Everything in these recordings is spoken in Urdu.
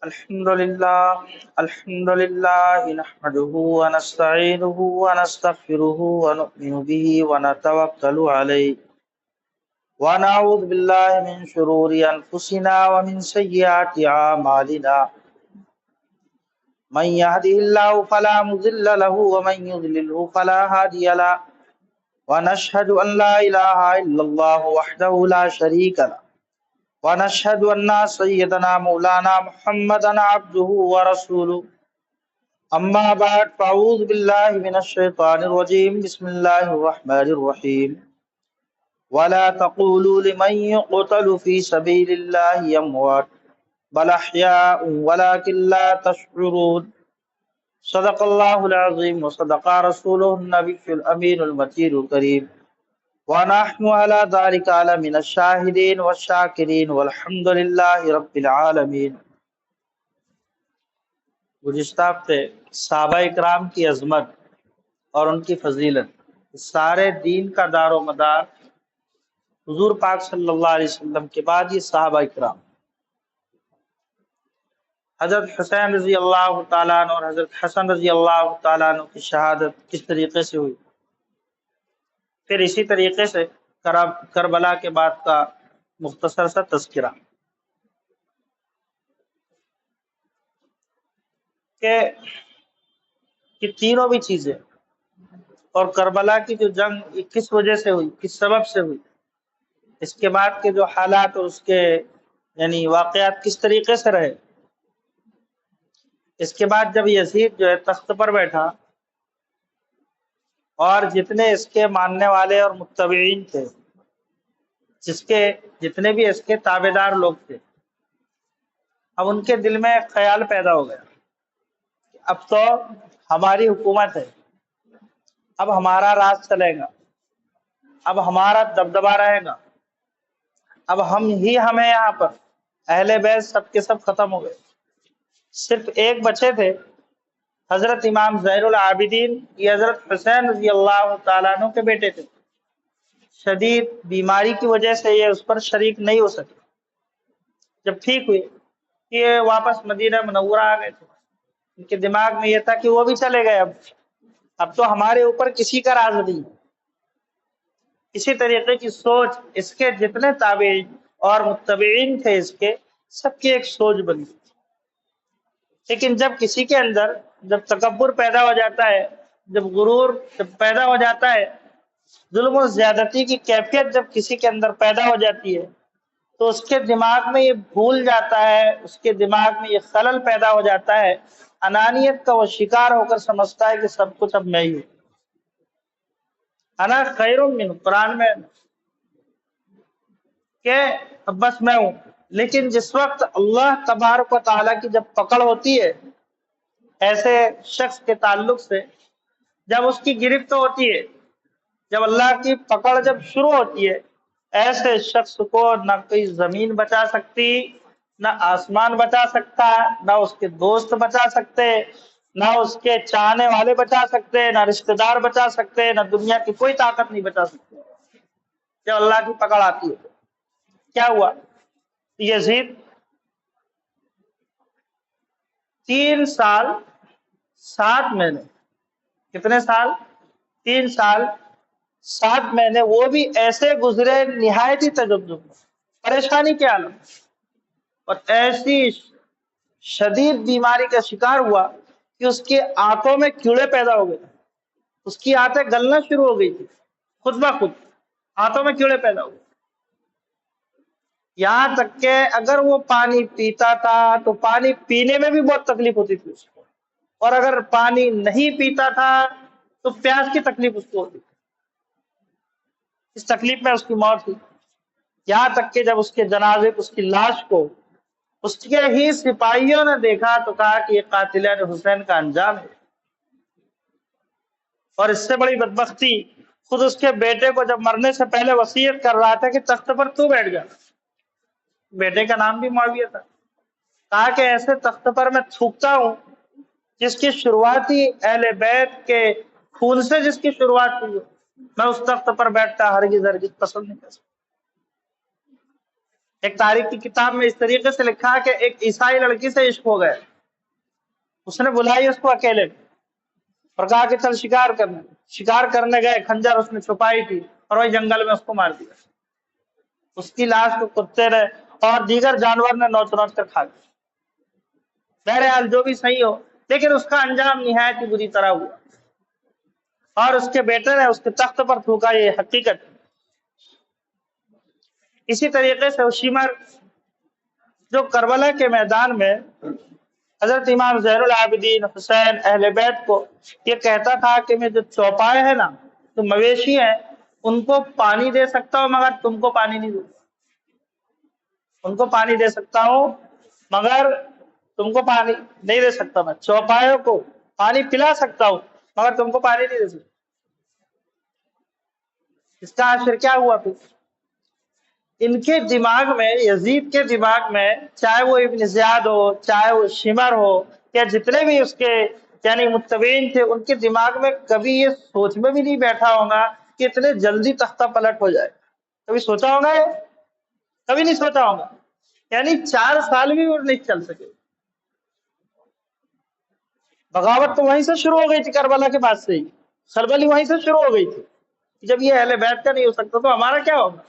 الحمد لله نحمده ونستعينه ونستغفره ونؤمن به ونتوكل عليه ونعوذ بالله من شرور أنفسنا ومن سيئات أعمالنا من يهده الله فلا مضل له ومن يضلله فلا هادي له ونشهد أن لا إله إلا الله وحده لا شريك له ونشهد أن سيدنا مولانا محمدا عبده ورسوله أما بعد فأعوذ بالله من الشيطان الرجيم بسم الله الرحمن الرحيم ولا تقولوا لمن يقتل في سبيل الله أموات بل أحياء ولكن لا تشعرون صدق الله العظيم وصدق رسوله النبي الأمين المتين الكريم ونحن على ذلك من الشاهدين والشاكرين والحمد لله رب العالمين۔ گزشتہ ہفتے صحابہ اکرام کی عظمت اور ان کی فضیلت، سارے دین کا دار و مدار حضور پاک صلی اللہ علیہ وسلم کے بعد یہ صحابہ اکرام، حضرت حسین رضی اللہ تعالیٰ عنہ اور حضرت حسن رضی اللہ تعالیٰ عنہ کی شہادت کس طریقے سے ہوئی، پھر اسی طریقے سے کربلا کے بعد کا مختصر سا تذکرہ کہ یہ تینوں بھی چیزیں اور کربلا کی جو جنگ یہ کس وجہ سے ہوئی، کس سبب سے ہوئی، اس کے بعد کے جو حالات اور اس کے یعنی واقعات کس طریقے سے رہے، اس کے بعد جب یزید جو ہے تخت پر بیٹھا اور جتنے اس کے ماننے والے اور متبعین تھے، جتنے بھی اس کے تابع دار لوگ تھے، اب ان کے دل میں ایک خیال پیدا ہو گیا کہ اب تو ہماری حکومت ہے، اب ہمارا راج چلے گا، اب ہمارا دبدبا رہے گا، اب ہمیں یہاں پر اہل بیت سب کے سب ختم ہو گئے، صرف ایک بچے تھے حضرت امام زین العابدین، یہ حضرت حسین رضی اللہ تعالیٰ عنہ کے بیٹے تھے، شدید بیماری کی وجہ سے یہ اس پر شریک نہیں ہو سکے، جب ٹھیک ہوئے یہ واپس مدینہ منورہ آ گئے تھے، ان کے دماغ میں یہ تھا کہ وہ بھی چلے گئے، اب تو ہمارے اوپر کسی کا راز نہیں۔ اسی طریقے کی سوچ اس کے جتنے تابعین اور متبعین تھے اس کے سب کی ایک سوچ بنی، لیکن جب کسی کے اندر جب تکبر پیدا ہو جاتا ہے، جب غرور جب پیدا ہو جاتا ہے، ظلم و زیادتی کی کیفیت جب کسی کے اندر پیدا ہو جاتی ہے تو اس کے دماغ میں یہ بھول جاتا ہے، اس کے دماغ میں یہ خلل پیدا ہو جاتا ہے، انانیت کا وہ شکار ہو کر سمجھتا ہے کہ سب کچھ اب میں ہی ہوں، انا خیر من، قرآن میں کہ اب بس میں ہوں۔ لیکن جس وقت اللہ تبارک و تعالیٰ کی جب پکڑ ہوتی ہے ایسے شخص کے تعلق سے، جب اس کی گرفت ہوتی ہے، جب اللہ کی پکڑ جب شروع ہوتی ہے، ایسے شخص کو نہ کوئی زمین بچا سکتی، نہ آسمان بچا سکتا، نہ اس کے دوست بچا سکتے، نہ اس کے چاہنے والے بچا سکتے، نہ رشتہ دار بچا سکتے، نہ دنیا کی کوئی طاقت نہیں بچا سکتی جب اللہ کی پکڑ آتی ہے۔ کیا ہوا؟ یزید 3 سال 7 مہینے، کتنے سال؟ 3 سال 7 مہینے وہ بھی ایسے گزرے نہایت ہی تجبب، پریشانی کے عالم، اور ایسی شدید بیماری کا شکار ہوا کہ اس کی آنکھوں میں کیڑے پیدا ہو گئے، اس کی آنکھیں گلنا شروع ہو گئی تھی، خود بخود آنکھوں میں کیڑے پیدا ہو گئے، یہاں تک کہ اگر وہ پانی پیتا تھا تو پانی پینے میں بھی بہت تکلیف ہوتی تھی اس کو، اور اگر پانی نہیں پیتا تھا تو پیاس کی تکلیف اس کو ہوتی تھی، اس تکلیف میں اس کی موت ہوئی، یہاں تک کہ جب اس کے جنازے اس کی لاش کو اس کے ہی سپاہیوں نے دیکھا تو کہا کہ یہ قاتلین حسین کا انجام ہے، اور اس سے بڑی بدبختی خود اس کے بیٹے کو جب مرنے سے پہلے وصیت کر رہا تھا کہ تخت پر تو بیٹھ جا، بیٹے کا نام بھی معاویہ تھا، کہا کہ ایسے تخت پر میں تھوکتا ہوں جس کی شروعاتی اہل بیت کے خون سے جس کی شروعات ہوئی ہو، میں اس تخت پر بیٹھتا ہرگز ہرگز پسند نہیں کر سکتا۔ ایک تاریخ کی کتاب میں اس طریقے سے لکھا کہ ایک عیسائی لڑکی سے عشق ہو گیا، اس نے بلائی اس کو اکیلے اور کہا کہ چل شکار کرنے گئے، خنجر اس نے چھپائی تھی اور وہی جنگل میں اس کو مار دیا، اس کی لاش کو کتے نے اور دیگر جانور نے نوچ نوچ کر کھا گیا۔ بہرحال جو بھی صحیح ہو، لیکن اس کا انجام نہایت ہی بری طرح ہوا اور اس کے بیٹے نے اس کے تخت پر تھوکا، یہ حقیقت۔ اسی طریقے سے شمر جو کربلا کے میدان میں حضرت امام زین العابدین حسین اہل بیت کو یہ کہتا تھا کہ میں جو چوپائے ہیں نا، جو مویشی ہیں، ان کو پانی دے سکتا ہوں مگر تم کو پانی نہیں دوں گا، ان کو پانی دے سکتا ہوں مگر تم کو پانی نہیں دے سکتا، میں چوپایوں کو پانی پلا سکتا ہوں مگر تم کو پانی نہیں دے سکتا۔ اس کا آخر کیا ہوا پھر؟ ان کے دماغ میں، یزید کے دماغ میں، چاہے وہ ابن زیاد ہو، چاہے وہ شمر ہو، یا جتنے بھی اس کے یعنی متبعین تھے، ان کے دماغ میں کبھی یہ سوچ میں بھی نہیں بیٹھا ہوگا کہ اتنے جلدی تختہ پلٹ ہو جائے۔ کبھی سوچا ہوگا یہ؟ کبھی نہیں سوچا ہوگا۔ یعنی 4 سال بھی وہ نہیں چل سکے۔ بغاوت تو وہیں سے شروع ہو گئی تھی، کربلا کے بعد سے ہی خلبلی وہیں سے شروع ہو گئی تھی۔ جب یہ اہل بیت کا نہیں ہو سکتا تو ہمارا کیا ہوگا؟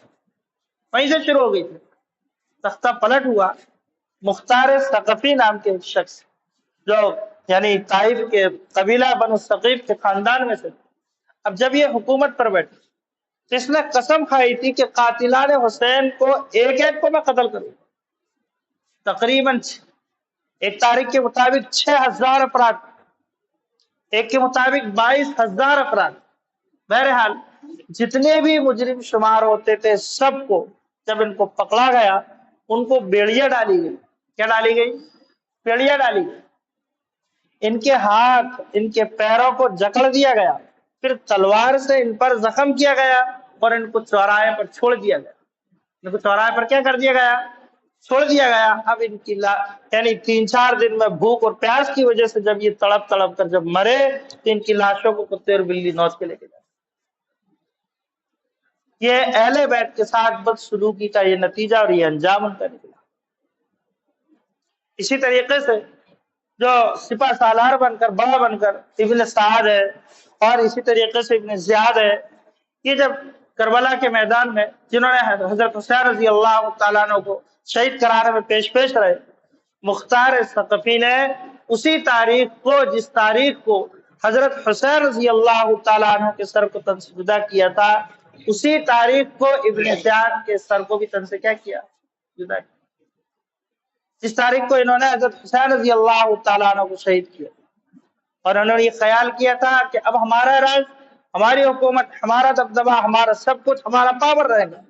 وہیں سے شروع ہو گئی تھی۔ تختہ پلٹ ہوا۔ مختار ثقفی نام کے شخص جو یعنی طائف کے قبیلہ بنو ثقیف کے خاندان میں سے، اب جب یہ حکومت پر بیٹھے، اس نے قسم کھائی تھی کہ قاتلان حسین کو ایک ایک کو میں قتل کروں۔ تقریباً ایک تاریخ کے مطابق 6000 افراد، ایک کے مطابق 22,000 افراد۔ بہرحال جتنے بھی مجرم شمار ہوتے تھے سب کو جب ان کو پکڑا گیا، ان کو بیڑیاں ڈالی گئی۔ کیا ڈالی گئی؟ بیڑیاں ڈالی گئی۔ ان کے ہاتھ، ان کے پیروں کو جکڑ دیا گیا، پھر تلوار سے ان پر زخم کیا گیا اور ان کو چوراہے پر چھوڑ دیا گیا۔ ان کو چوراہے پر کیا کر دیا گیا؟ چھوڑ دیا گیا۔ اب ان کی یعنی 3-4 دن میں بھوک اور پیاس کی وجہ سے جب یہ تڑپ تڑپ کر جب مرے تو ان کی لاشوں کو کتے اور بلی نوچ کے لے کے جائے۔ یہ اہل بیت کے ساتھ بدسلوکی کا یہ نتیجہ اور یہ انجام ان کا نکلا۔ اسی طریقے سے جو سپہ سالار بن کر، بڑا بن کر ابن سعد ہے اور اسی طریقے سے ابن زیاد ہے، یہ جب کربلا کے میدان میں جنہوں نے حضرت حسین رضی اللہ تعالیٰ عنہ کو شہید کرانے میں پیش رہے، مختار ثقفی نے اسی تاریخ کو، جس تاریخ کو حضرت حسین رضی اللہ تعالیٰ عنہ کے سر کو تن سے جدا کیا تھا، اسی تاریخ کو ابن زیاد کے سر کو بھی تن سے کیا کیا؟ جدا کیا۔ جس تاریخ کو انہوں نے حضرت حسین رضی اللہ تعالیٰ عنہ کو شہید کیا اور انہوں نے یہ خیال کیا تھا کہ اب ہمارا راج، ہماری حکومت، ہمارا دبدبہ، ہمارا سب کچھ، ہمارا پاور رہے گا۔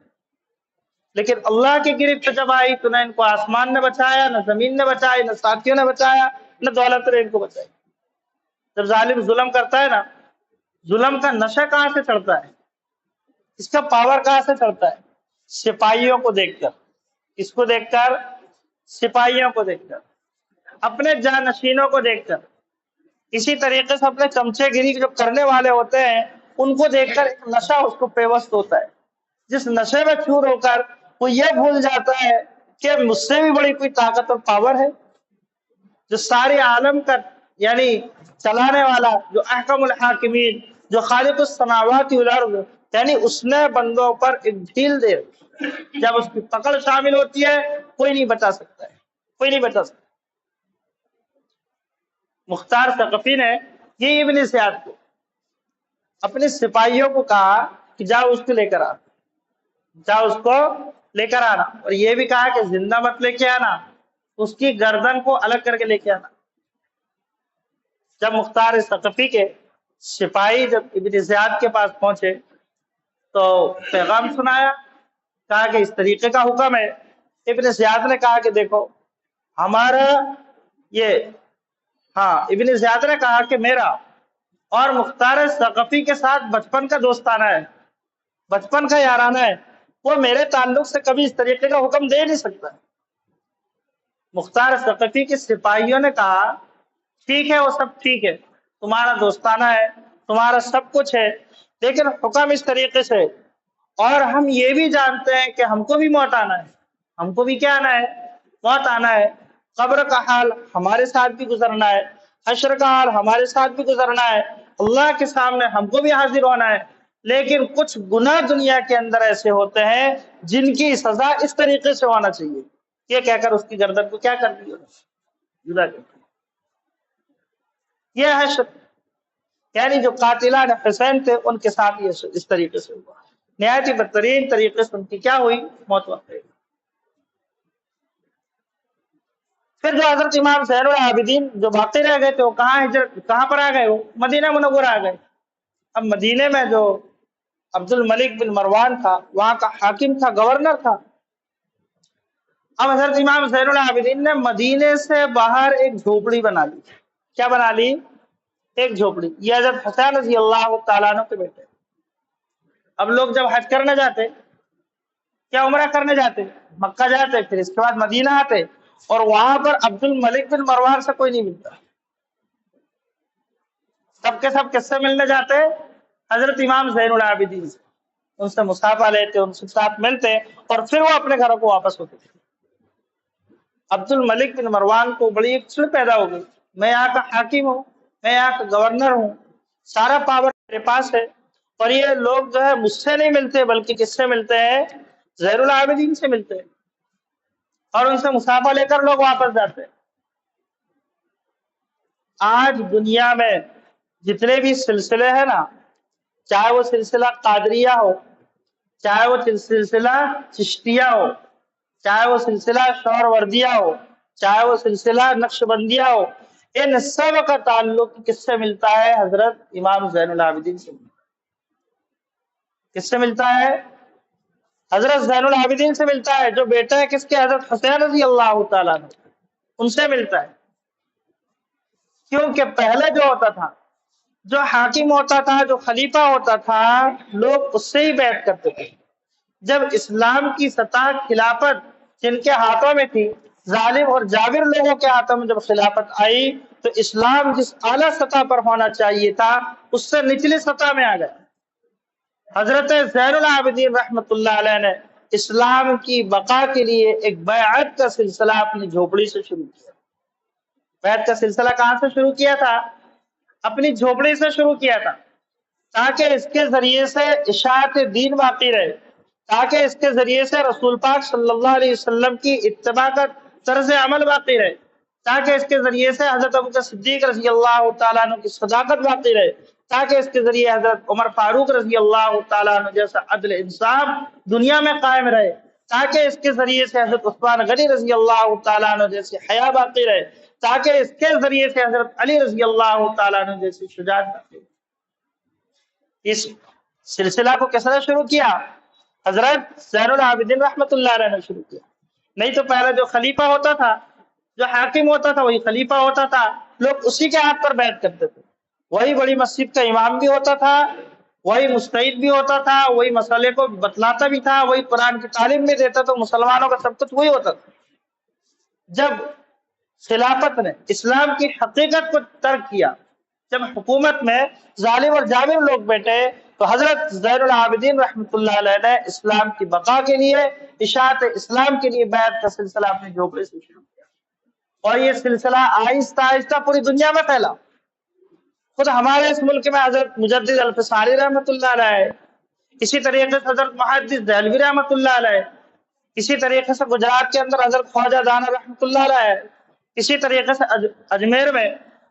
لیکن اللہ کی گرفت جب آئی تو نہ ان کو آسمان نے بچایا، نہ زمین نے بچائی، نہ ساتھیوں نے بچایا، نہ دولت نے ان کو بچائی۔ جب ظالم ظلم کرتا ہے نا، ظلم کا نشہ کہاں سے چڑھتا ہے؟ اس کا پاور کہاں سے چڑھتا ہے؟ سپاہیوں کو دیکھ کر۔ اس کو دیکھ کر؟ سپاہیوں کو دیکھ کر، اپنے جانشینوں کو دیکھ کر، اسی طریقے سے اپنے چمچے گیری جو کرنے والے ہوتے ہیں ان کو دیکھ کر ایک نشہ اس کو پیوست ہوتا ہے، جس نشے میں چور ہو کر وہ یہ بھول جاتا ہے کہ مجھ سے بھی بڑی کوئی طاقت اور پاور ہے، جو سارے عالم کا یعنی چلانے والا، جو احکم الحاکمین، جو خالق السماوات والارض، یعنی اس نے بندوں پر ایک ڈھیل دے، جب اس کی پکڑ شامل ہوتی ہے کوئی نہیں بچا سکتا ہے، کوئی نہیں بچا سکتا۔ مختار ثقفی نے یہ ابن زیاد کو اپنے سپاہیوں کو کہا کہ جاؤ اس کو لے کر آ، جاؤ اس کو لے کر آنا، اور یہ بھی کہا کہ زندہ مت لے کے آنا، اس کی گردن کو الگ کر کے لے کے آنا۔ جب مختار ثقفی کے سپاہی جب ابن زیاد کے پاس پہنچے تو پیغام سنایا، کہا کہ اس طریقے کا حکم ہے۔ ابن زیاد نے کہا کہ دیکھو ہمارا یہ ابن زیاد نے کہا کہ میرا اور مختار ثقفی کے ساتھ بچپن کا دوستانہ ہے، بچپن کا یارانہ ہے، وہ میرے تعلق سے کبھی اس طریقے کا حکم دے نہیں سکتا۔ مختار ثقفی کے سپاہیوں نے کہا ٹھیک ہے، وہ سب ٹھیک ہے، تمہارا دوستانہ ہے، تمہارا سب کچھ ہے، لیکن حکم اس طریقے سے، اور ہم یہ بھی جانتے ہیں کہ ہم کو بھی موت آنا ہے، ہم کو بھی کیا آنا ہے؟ موت آنا ہے۔ قبر کا حال ہمارے ساتھ بھی گزرنا ہے، حشر کا حال ہمارے ساتھ بھی گزرنا ہے، اللہ کے سامنے ہم کو بھی حاضر ہونا ہے۔ لیکن کچھ گناہ دنیا کے اندر ایسے ہوتے ہیں جن کی سزا اس طریقے سے ہونا چاہیے، یہ کہہ کر اس کی گردن کو کیا کر دیا، جدا کر دیا۔ یہ ہے یعنی جو قاتلان حسین تھے ان کے ساتھ یہ اس طریقے سے ہوا، نہایت ہی بدترین طریقے سے ان کی کیا ہوئی، موت واقع ہوئی۔ پھر جو حضرت امام زین العابدین جو باقی رہ گئے تھے وہ کہاں پر آ گئے؟ وہ مدینہ منورہ آ گئے۔ اب مدینے میں جو عبد الملک بن مروان تھا وہاں کا حاکم تھا، گورنر تھا۔ اب حضرت امام زین العابدین نے مدینے سے باہر ایک جھوپڑی بنا لی۔ کیا بنا لی؟ ایک جھوپڑی۔ یہ حضرت حسین رضی اللہ تعالیٰ عنہ کے بیٹے۔ اب لوگ جب حج کرنے جاتے کیا عمرہ کرنے جاتے، مکہ جاتے، پھر اس کے بعد مدینہ آتے، اور وہاں پر عبد الملک بن مروان سے کوئی نہیں ملتا، سب کے سب کس سے ملنے جاتے؟ حضرت امام زین العابدین سے، ان سے مصافحہ لیتے، ان سے ساتھ ملتے، اور پھر وہ اپنے گھروں کو واپس ہوتے تھے۔ عبد الملک بن مروان کو بڑی ایک چڑ پیدا ہو گئی، میں یہاں کا حاکم ہوں، میں یہاں کا گورنر ہوں، سارا پاور میرے پاس ہے، اور یہ لوگ جو ہے مجھ سے نہیں ملتے بلکہ کس سے ملتے ہیں؟ زین العابدین سے ملتے ہیں، اور ان سے مصافحہ لے کر لوگ واپس جاتے ہیں۔ آج دنیا میں جتنے بھی سلسلے ہیں نا، چاہے وہ سلسلہ قادریہ ہو، چاہے وہ سلسلہ چشتیہ ہو، چاہے وہ سلسلہ شہروردیہ ہو، چاہے وہ سلسلہ نقشبندیہ ہو، ان سب کا تعلق کس سے ملتا ہے؟ حضرت امام زین العابدین سے ملتا ہے۔ کس سے ملتا ہے؟ حضرت زین العابدین سے ملتا ہے، جو بیٹا ہے کس کے؟ حضرت حسین رضی اللہ تعالیٰ عنہ، ان سے ملتا ہے۔ کیونکہ پہلے جو ہوتا تھا، جو حاکم ہوتا تھا، جو خلیفہ ہوتا تھا، لوگ اس سے ہی بیعت کرتے تھے۔ جب اسلام کی سطح خلافت جن کے ہاتھوں میں تھی، ظالم اور جابر لوگوں کے ہاتھوں میں جب خلافت آئی تو اسلام جس اعلیٰ سطح پر ہونا چاہیے تھا اس سے نچلی سطح میں آ گیا۔ حضرت زین العابدین رحمت اللہ علیہ نے اسلام کی بقا کے لیے ایک بیعت کا سلسلہ اپنی جھوپڑی سے شروع کیا۔ بیعت کا سلسلہ کہاں سے شروع کیا تھا؟ اپنی جھوپڑی سے شروع کیا تھا، تاکہ اس کے ذریعے سے اشاعت دین باقی رہے، تاکہ اس کے ذریعے سے رسول پاک صلی اللہ علیہ وسلم کی اتباع کا طرز عمل باقی رہے، تاکہ اس کے ذریعے سے حضرت ابوبکر صدیق رضی اللہ تعالیٰ عنہ کی صداقت باقی رہے، تاکہ اس کے ذریعے حضرت عمر فاروق رضی اللہ تعالیٰ عنہ جیسا عدل انصاف دنیا میں قائم رہے، تاکہ اس کے ذریعے سے حضرت عثمان غنی رضی اللہ تعالیٰ عنہ جیسی حیا باقی رہے، تاکہ اس کے ذریعے سے حضرت علی رضی اللہ تعالیٰ عنہ جیسی شجاعت باقی رہے۔ اس سلسلہ کو کس نے شروع کیا؟ حضرت زین العابدین رحمت اللہ علیہ نے شروع کیا۔ نہیں تو پہلے جو خلیفہ ہوتا تھا، جو حاکم ہوتا تھا، وہی خلیفہ ہوتا تھا، لوگ اسی کے ہاتھ پر بیعت کرتے تھے، وہی بڑی مسجد کا امام بھی ہوتا تھا، وہی مجتہد بھی ہوتا تھا، وہی مسئلے کو بتلاتا بھی تھا، وہی قرآن کی تعلیم بھی دیتا تھا، مسلمانوں کا سب کچھ وہی ہوتا تھا۔ جب خلافت نے اسلام کی حقیقت کو ترک کیا، جب حکومت میں ظالم اور جابر لوگ بیٹھے، تو حضرت زین العابدین رحمت اللہ علیہ نے اسلام کی بقا کے لیے، اشاعت اسلام کے لیے بیعت کا سلسلہ اپنے جھوپڑے سے شروع کیا، اور یہ سلسلہ آہستہ آہستہ پوری دنیا میں پھیلا۔ خود ہمارے اس ملک میں حضرت مجدد الفسانی رحمت اللہ علیہ، اسی طریقے سے حضرت محدث دہلوی رحمت اللہ علیہ، اسی طریقے سے گجرات کے اندر حضرت خواجہ دانا رحمت اللہ علیہ، اسی طریقے سے اجمیر میں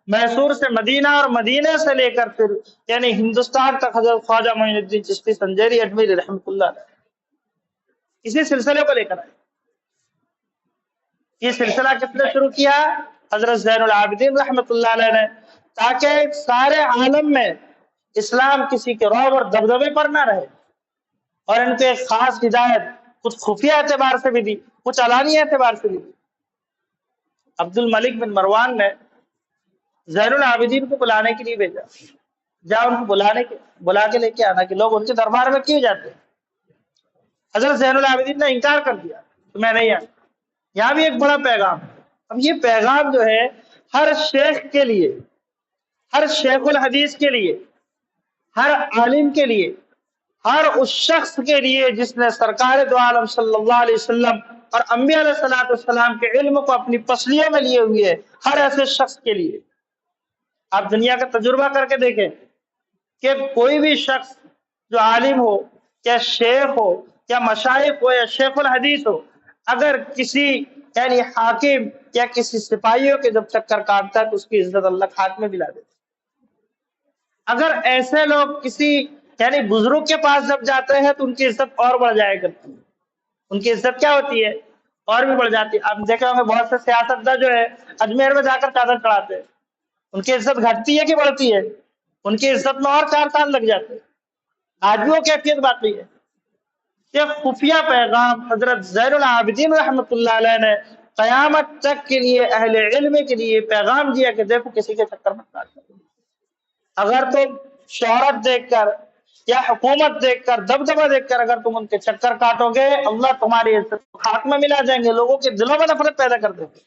میسور سے مدینہ اور مدینے سے لے کر پھر یعنی ہندوستان تک حضرت خواجہ معین الدین چشتی سنجیری اجمیری رحمت اللہ علیہ اسی سلسلے کو لے کر آئے۔ یہ سلسلہ کس نے شروع کیا؟ حضرت زین العابدین رحمت اللہ علیہ نے، تاکہ سارے عالم میں اسلام کسی کے رعب اور دبدبے پر نہ رہے، اور ان کو ایک خاص ہدایت کچھ خفیہ اعتبار سے بھی دی، کچھ علانیہ اعتبار سے بھی دی۔ عبد الملک بن مروان نے زین العابدین کو بلانے کے لیے بھیجا، جا ان کو بلا کے لے کے آنا، کہ لوگ ان کے دربار میں کیوں جاتے ہیں؟ حضرت زین العابدین نے انکار کر دیا کہ میں نہیں آیا۔ یہاں بھی ایک بڑا پیغام ہے۔ اب یہ پیغام جو ہے ہر شیخ کے لیے، ہر شیخ الحدیث کے لیے، ہر عالم کے لیے، ہر اس شخص کے لیے جس نے سرکار دو عالم صلی اللہ علیہ وسلم اور انبیاء علیہ السلام کے علم کو اپنی پسلیوں میں لیے ہوئے ہر ایسے شخص کے لیے۔ آپ دنیا کا تجربہ کر کے دیکھیں کہ کوئی بھی شخص جو عالم ہو یا شیخ ہو یا مشائخ ہو یا شیخ الحدیث ہو، اگر کسی یعنی حاکم یا کسی سپاہیوں کے جب چکر کاٹتا ہے تو اس کی عزت اللہ ہاتھ میں دلا دیتا ہے۔ اگر ایسے لوگ کسی یعنی بزرگ کے پاس جب جاتے ہیں تو ان کی عزت اور بڑھ جایا کرتی ہے، ان کی عزت کیا ہوتی ہے؟ اور بھی بڑھ جاتی ہے۔ آپ دیکھے ہوں گے بہت سے سیاستداں جو ہے اجمیر میں جا کر چادر چڑھاتے ہیں، ان کی عزت گھٹتی ہے کہ بڑھتی ہے؟ ان کی عزت میں اور 4 سال لگ جاتے ہیں، آج بھی وہ کیفیت باقی ہے۔ یہ خفیہ پیغام حضرت زین العابدین رحمۃ اللہ علیہ نے قیامت تک کے لیے اہل علم کے لیے پیغام دیا کہ دیکھو کسی کے چکر مت کاٹو۔ اگر تم شہرت دیکھ کر یا حکومت دیکھ کر دبدبہ دیکھ کر اگر تم ان کے چکر کاٹو گے، اللہ تمہاری عزت کو خاک میں ملا جائیں گے، لوگوں کے دلوں میں نفرت پیدا کر دیں گے۔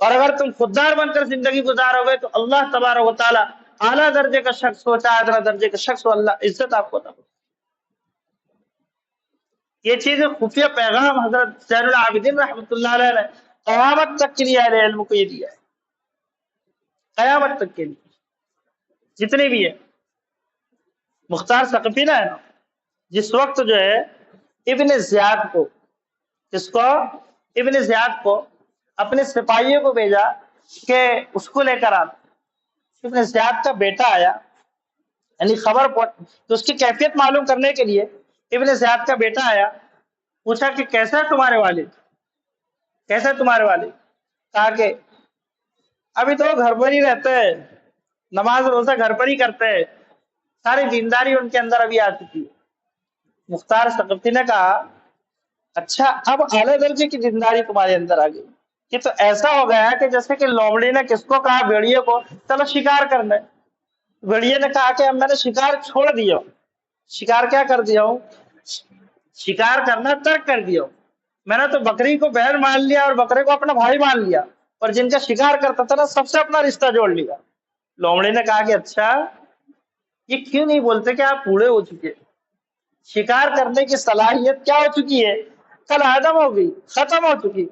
اور اگر تم خوددار بن کر زندگی گزارو گے تو اللہ تبارک و تعالیٰ اعلیٰ درجے کا شخص ہو چاہے ادنا درجے کا شخص ہو، اللہ عزت آپ کو عطا کرے۔ یہ چیز خفیہ پیغام حضرت زین العابدین رحمۃ اللہ علیہ نے قیامت تک کے لیے اہل علم کو یہ دیا ہے، قیامت تک کے لیے جتنے بھی ہے۔ مختار ثقفی نا ہے نا، جس وقت جو ہے ابن زیاد کو، جس کو ابن زیاد کو اپنے سپاہیوں کو بھیجا کہ اس کو لے کر آ، ابن زیاد کا بیٹا آیا، یعنی خبر تو اس کی کیفیت معلوم کرنے کے لیے ابن زیاد کا بیٹا آیا، پوچھا کہ کیسا ہے تمہارے والد، کیسا ہے تمہارے والد؟ کہا کہ ابھی تو گھر پر ہی رہتے ہیں، نماز روزہ گھر پر ہی کرتے ہیں، ساری دینداری ان کے اندر ابھی آ چکی ہے۔ مختار ثقفی نے کہا اچھا اب اعلیٰ درجے کی دینداری تمہارے اندر آ گئی، یہ تو ایسا ہو گیا کہ جیسے کہ لومڑی نے کس کو کہا؟ بھیڑیے کو، چلو شکار کرنا ہے۔ بھیڑیے نے کہا کہ اب میں نے شکار چھوڑ دیا ہوں۔ شکار کیا کر دیا ہوں؟ شکار کرنا ترک کر دیا ہوں، میں نے تو بکری کو بہن مان لیا اور بکرے کو اپنا بھائی مان لیا، اور جن کا شکار کرتا تھا نا سب سے اپنا رشتہ جوڑ لیا۔ لومڑی نے کہا کہ اچھا یہ کیوں نہیں بولتے کہ آپ بوڑھے ہو چکے، شکار کرنے کی صلاحیت کیا ہو چکی ہے؟ کل آدم ہو گئی، ختم ہو چکی۔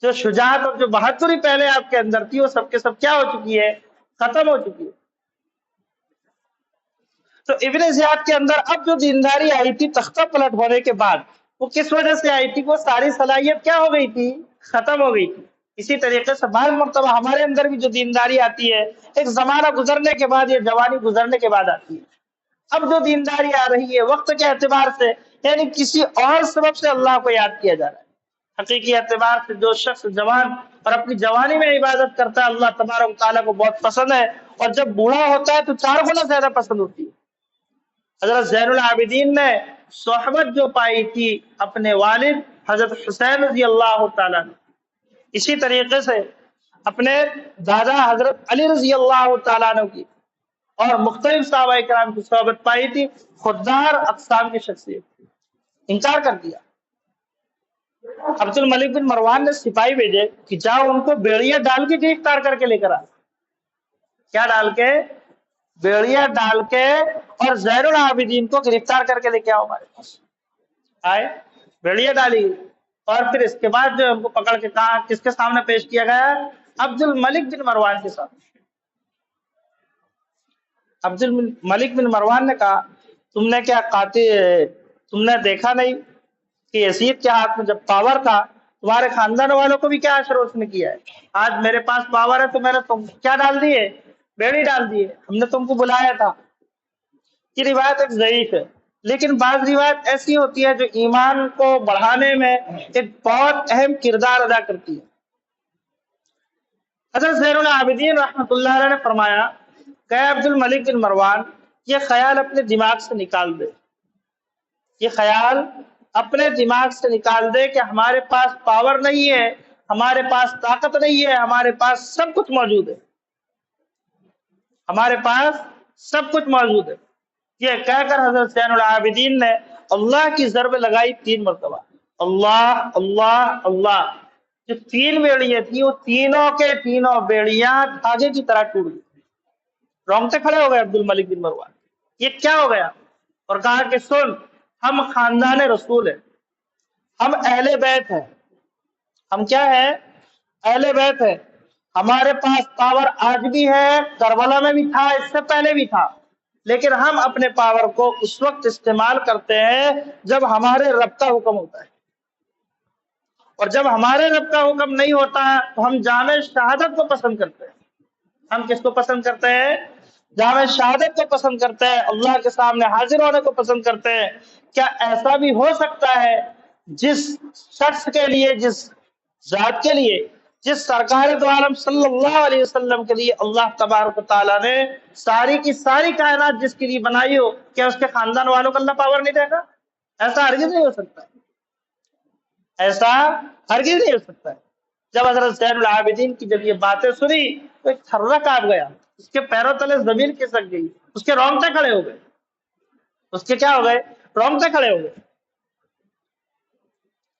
جو شجاعت اور جو بہادری پہلے آپ کے اندر تھی وہ سب کے سب کیا ہو چکی ہے؟ ختم ہو چکی ہے۔ تو ابن زیاد کے اندر اب جو دینداری آئی تھی تختہ پلٹ ہونے کے بعد، وہ کس وجہ سے آئی تھی؟ وہ ساری صلاحیت کیا ہو گئی تھی؟ ختم ہو گئی تھی۔ اسی طریقے سے بعض مرتبہ ہمارے اندر بھی جو دینداری آتی ہے ایک زمانہ گزرنے کے بعد یا جوانی گزرنے کے بعد آتی ہے۔ اب جو دینداری آ رہی ہے وقت کے اعتبار سے یعنی کسی اور سبب سے اللہ کو یاد کیا جا رہا ہے۔ حقیقی اعتبار سے جو شخص جوان اور اپنی جوانی میں عبادت کرتا ہے اللہ تبارک و تعالیٰ کو بہت پسند ہے، اور جب بوڑھا ہوتا ہے تو 4 گنا زیادہ پسند ہوتی ہے۔ حضرت زین العابدین نے صحبت جو پائی تھی اپنے والد حضرت حسین رضی اللہ تعالیٰ نے، اسی طریقے سے اپنے دادا حضرت علی رضی اللہ تعالیٰ عنہ کی اور مختلف صحابہ کرام کی صحبت پائی تھی، خوددار اقسام کی شخصیت تھی، انکار کر دیا۔ عبد الملک بن مروان نے سپاہی بھیجے کہ جاؤ ان کو بیڑیا ڈال کے گرفتار کر کے لے کر آ۔ کیا ڈال کے؟ بیڑیا ڈال کے، اور زین العابدین کو گرفتار کر کے لے کے آؤ ہمارے پاس۔ آئے، بیڑیا ڈالی، اور پھر اس کے بعد جو ان کو پکڑ کے کہا کس کے سامنے پیش کیا گیا؟ عبد الملک بن مروان کے سامنے۔ عبد الملک بن مروان نے کہا تم نے کیا قاتل، تم نے دیکھا نہیں کہ یزید کے ہاتھ میں جب پاور تھا تمہارے خاندان والوں کو بھی کیا اشر اس نے کیا ہے؟ آج میرے پاس پاور ہے تو میں نے تم کیا ڈال دیے؟ بیڑی ڈال دیے، ہم نے تم کو بلایا تھا۔ یہ روایت ایک ضعیف ہے، لیکن بعض روایت ایسی ہوتی ہے جو ایمان کو بڑھانے میں ایک بہت اہم کردار ادا کرتی ہے۔ حضرت زین العابدین رحمۃ اللہ علیہ نے فرمایا کہ عبد الملک بن مروان یہ خیال اپنے دماغ سے نکال دے، یہ خیال اپنے دماغ سے نکال دے کہ ہمارے پاس پاور نہیں ہے، ہمارے پاس طاقت نہیں ہے، ہمارے پاس سب کچھ موجود ہے، ہمارے پاس سب کچھ موجود ہے۔ یہ کہہ کر حضرت زین العابدین نے اللہ کی ضرب لگائی 3 مرتبہ، اللہ اللہ اللہ۔ جو 3 بیڑیاں تھیں وہ تینوں کے تینوں بیڑیاں دھاگے کی طرح ٹوٹ گئی۔ رونگٹے کھڑے ہو گئے عبد الملک بن مروان، یہ کیا ہو گیا؟ اور کہا کہ سن، ہم خاندان رسول ہیں، ہم اہل بیت ہیں، ہم کیا ہے؟ اہل بیت ہے، ہمارے پاس پاور آج بھی ہے، کربلا میں بھی تھا، اس سے پہلے بھی تھا، لیکن ہم اپنے پاور کو اس وقت استعمال کرتے ہیں جب ہمارے رب کا حکم ہوتا ہے، اور جب ہمارے رب کا حکم نہیں ہوتا تو ہم جامع شہادت کو پسند کرتے ہیں۔ ہم کس کو پسند کرتے ہیں؟ جامع شہادت کو پسند کرتے ہیں، اللہ کے سامنے حاضر ہونے کو پسند کرتے ہیں۔ کیا ایسا بھی ہو سکتا ہے جس شخص کے لیے، جس ذات کے لیے، جس سرکار دو عالم صلی اللہ علیہ وسلم کے لیے اللہ تبارک و تعالیٰ نے ساری کی ساری کائنات جس کے لیے بنائی ہو، کیا اس کے خاندان والوں کو اللہ پاور نہیں دے گا؟ ایسا ہرگز نہیں ہو سکتا، ایسا ہرگز نہیں ہو سکتا ہے۔ جب حضرت زین العابدین کی جب یہ باتیں سنی تو ایک تھرا کاپ گیا، اس کے پیروں تلے زمین کھسک گئی، اس کے رونگٹے کھڑے ہو گئے، اس کے کیا ہو گئے؟ رونگٹے کھڑے ہو گئے۔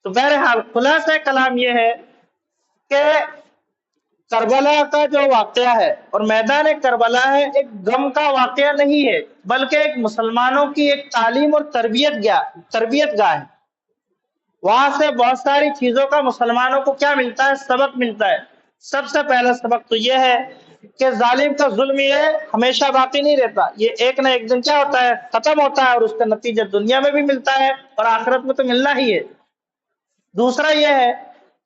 تو بہرحال خلاصہ کلام یہ ہے کہ کربلا کا جو واقعہ ہے اور میدان کربلا ہے، ایک غم کا واقعہ نہیں ہے، بلکہ ایک مسلمانوں کی ایک تعلیم اور تربیت گاہ ہے۔ وہاں سے بہت ساری چیزوں کا مسلمانوں کو کیا ملتا ہے؟ سبق ملتا ہے۔ سب سے پہلا سبق تو یہ ہے کہ ظالم کا ظلم یہ ہمیشہ باقی نہیں رہتا، یہ ایک نہ ایک دن کیا ہوتا ہے؟ ختم ہوتا ہے، اور اس کا نتیجہ دنیا میں بھی ملتا ہے اور آخرت میں تو ملنا ہی ہے۔ دوسرا یہ ہے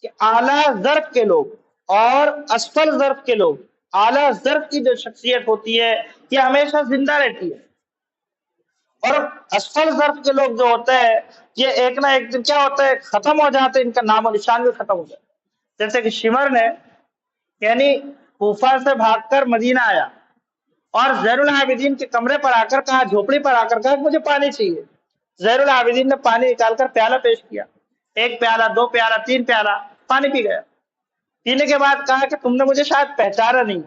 کہ اعلیٰ ظرف کے لوگ اور اسفل ظرف کے لوگ، اعلیٰ ظرف کی جو شخصیت ہوتی ہے یہ ہمیشہ زندہ رہتی ہے، اور اسفل ظرف کے لوگ جو ہوتے ہیں یہ ایک نہ ایک دن کیا ہوتا ہے؟ ختم ہو جاتے ہیں، ان کا نام و نشان بھی ختم ہو جاتا ہے۔ جیسے کہ شمر نے یعنی کوفہ سے بھاگ کر مدینہ آیا اور زین العابدین کے کمرے پر آ کر کہا، جھوپڑی پر آ کر کہا مجھے پانی چاہیے۔ زین العابدین نے پانی نکال کر پیالہ پیش کیا، ایک پیالہ، دو پیالہ، تین پیالہ، پانی پی گیا۔ پینے کے بعد کہا کہ تم نے مجھے شاید پہچانا نہیں۔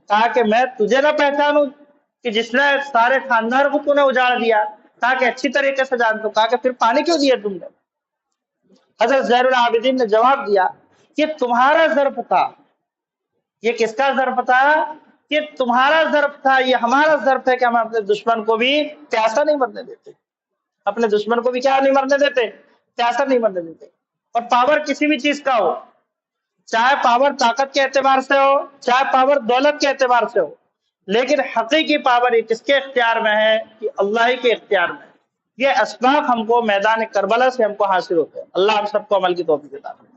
کہا کہ میں تجھے نہ پہچانوں کہ جس نے سارے خاندان کو تو نے اجاڑ دیا؟ کہا کہ اچھی طریقے سے جانتا ہوں۔ کہا کہ پھر پانی کیوں دیا تم نے؟ حضرت زین العابدین نے جواب دیا کہ تمہارا ظرف تھا۔ یہ کس کا ظرف تھا؟ کہ تمہارا ظرف تھا، یہ ہمارا ظرف ہے کہ ہم اپنے دشمن کو بھی پیاسا نہیں مرنے دیتے، اپنے دشمن کو بھی کیا نہیں مرنے دیتے؟ پیاسا نہیں مرنے دیتے۔ اور پاور کسی بھی چیز کا ہو، چاہے پاور طاقت کے اعتبار سے ہو، چاہے پاور دولت کے اعتبار سے ہو، لیکن حقیقی پاور یہ کس کے اختیار میں ہے؟ کہ اللہ ہی کے اختیار میں ہے۔ یہ اسباق ہم کو میدان کربلا سے ہم کو حاصل ہوتے ہیں۔ اللہ ہم سب کو عمل کی توفیق عطا فرمائے۔